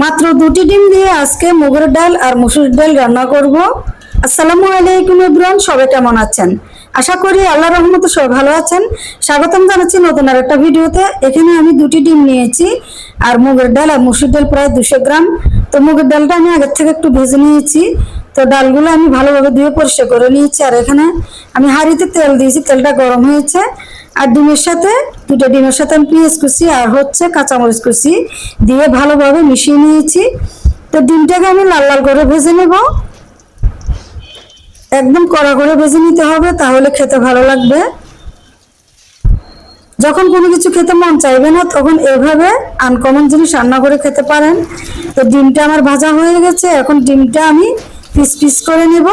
মাত্র দুটি ডিম দিয়ে আজকে মুগের ডাল আর মসুর ডাল রান্না করব। আসসালামু আলাইকুম এভরিওয়ান, সবাই কেমন আছেন? আশা করি আল্লাহর রহমতে সবাই ভালো আছেন। স্বাগতম জানাচ্ছি নতুন আর একটা ভিডিওতে। এখানে আমি দুটি ডিম নিয়েছি আর মুগের ডাল আর মসুর ডাল প্রায় 200 গ্রাম। তো মুগের ডালটা আমি আগের থেকে একটু ভেজে নিয়েছি। তো ডালগুলো আমি ভালোভাবে ধুয়ে পরিষ্কার করে নিয়েছি। আর এখানে আমি হাঁড়িতে তেল দিয়েছি, তেলটা গরম হয়েছে। আর দুটো ডিমের সাথে আমি পেঁয়াজ কুচি আর কাঁচামরিচ কুচি দিয়ে ভালোভাবে মিশিয়ে নিয়েছি। তো ডিমটাকে আমি লাল লাল করে ভেজে নেব, একদম কড়া করে ভেজে নিতে হবে, তাহলে খেতে ভালো লাগবে। যখন কোনো কিছু খেতে মন চাইবে না তখন এভাবে আনকমন জিনিস রান্না করে খেতে পারেন। তো ডিমটা আমার ভাজা হয়ে গেছে, এখন ডিমটা আমি পিস পিস করে নেব।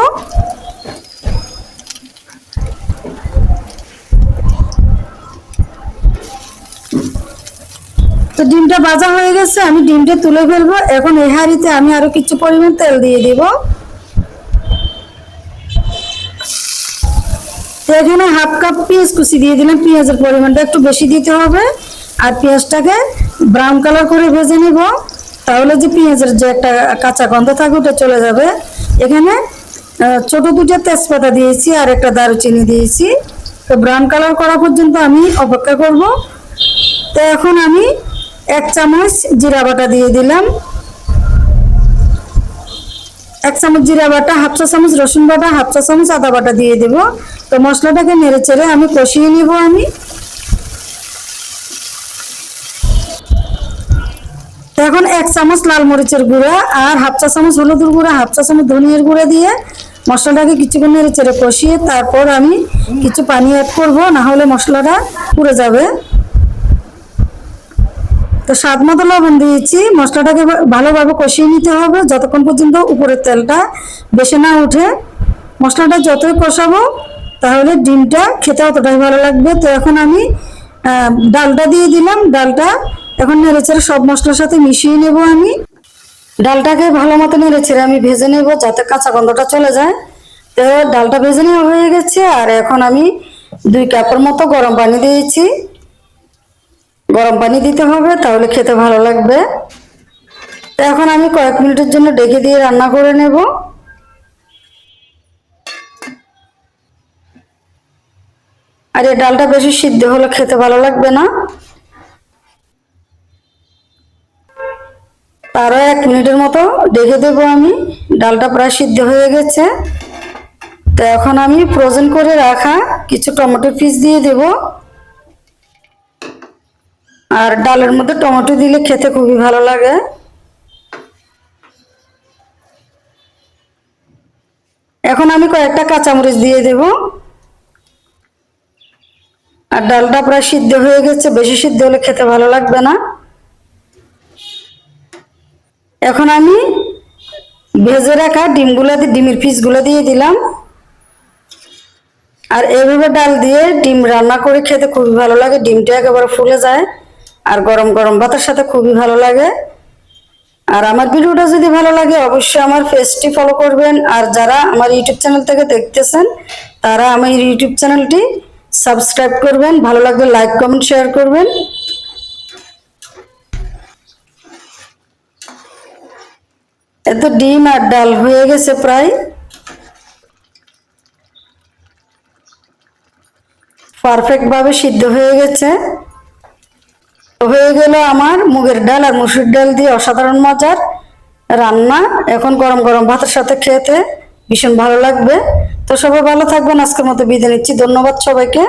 তো ডিমটা ভাজা হয়ে গেছে, আমি ডিমটা তুলে ফেলবো। এখন এই হাঁড়িতে আমি আরো কিছু পরিমাণ তেল দিয়ে দিব। তো এখানে হাফ কাপ পেঁয়াজ কুচি দিয়ে দিলাম। পেঁয়াজের পরিমাণটা একটু বেশি দিতে হবে। আর পেঁয়াজটাকে ব্রাউন কালার করে ভেজে নিব, তাহলে যে পেঁয়াজের যে একটা কাঁচা গন্ধ থাকে ওটা চলে যাবে। এখানে ছোট দুটো তেজপাতা দিয়েছি আর একটা দারুচিনি দিয়েছি। তো ব্রাউন কালার করা পর্যন্ত আমি অপেক্ষা করব। তো এখন আমি 1 চামচ জিরা বাটা দিয়ে দিলাম, 1 চামচ জিরা বাটা, হাফ চা চামচ রসুন বাটা, হাফ চা চামচ আদা বাটা দিয়ে দেব। তো মশলাটাকে নেড়ে চেড়ে আমি কষিয়ে নিব। তো এখন 1 চামচ লাল মরিচের গুঁড়া আর হাফ চা চামচ হলুদের গুঁড়া, হাফ চা চামচ ধনিয়ার গুঁড়া দিয়ে মশলাটাকে কিছুক্ষণ নেড়ে চেড়ে কষিয়ে তারপর আমি কিছু পানি অ্যাড করব, না হলে মশলাটা পুড়ে যাবে। তো স্বাদ মতো লবণ দিয়েছি। মশলাটাকে ভালোভাবে কষিয়ে নিতে হবে যতক্ষণ পর্যন্ত উপরের তেলটা বেশি না ওঠে। মশলাটা যতই কষাবো তাহলে ডিমটা খেতে অতটাই ভালো লাগবে। তো এখন আমি ডালটা দিয়ে দিলাম। ডালটা এখন নেড়েচেড়ে সব মশলার সাথে মিশিয়ে নেব। আমি ডালটাকে ভালো মতো নেড়েচেড়ে আমি ভেজে নেব যাতে কাঁচা গন্ধটা চলে যায়। তো ডালটা ভেজে নেওয়া হয়ে গেছে। আর এখন আমি 2 কাপের মতো গরম পানি দিয়েছি। গরম পানি দিতে হবে, তাহলে খেতে ভালো লাগবে। তো এখন আমি কয়েক মিনিটের জন্য ঢেকে দিয়ে রান্না করে নেব। আর এই ডালটা বেশি সিদ্ধ হলে খেতে ভালো লাগবে না। আরো 1 মিনিটের মতো ঢেকে দেবো আমি। ডালটা প্রায় সিদ্ধ হয়ে গেছে। তো এখন আমি ফ্রোজেন করে রাখা কিছু টমেটো পিস দিয়ে দেব। আর ডালের মধ্যে টমেটো দিলে খেতে খুবই ভালো লাগে। এখন আমি কয়েকটা কাঁচামরিচ দিয়ে দেব। আর ডালটা প্রায় সিদ্ধ হয়ে গেছে, বেশি সিদ্ধ হলে খেতে ভালো লাগবে না। এখন আমি ভেজে রাখা ডিমের পিসগুলো দিয়ে দিলাম। আর এইভাবে ডাল দিয়ে ডিম রান্না করে খেতে খুবই ভালো লাগে। ডিমটা একেবারে ফুলে যায় আর গরম গরম ভাতের সাথে খুবই ভালো লাগে। আর আমার ভিডিওটা যদি ভালো লাগে অবশ্যই আমার পেজটি ফলো করবেন। আর যারা আমার ইউটিউব চ্যানেল থেকে দেখতেছেন তারা আমার ইউটিউব চ্যানেলটি সাবস্ক্রাইব করবেন। ভালো লাগলে লাইক কমেন্ট শেয়ার করবেন। এত ডিম আর ডাল হয়ে গেছে, প্রায় পারফেক্ট ভাবে সিদ্ধ হয়ে গেছে। হয়ে গেল আমার মুগের ডাল আর মসুর ডাল দিয়ে অসাধারণ মজার রান্না। এখন গরম গরম ভাতের সাথে খেতে ভীষণ ভালো লাগবে। তো সবাই ভালো থাকবেন। আজকের মতো বিদায় নিচ্ছি। ধন্যবাদ সবাইকে।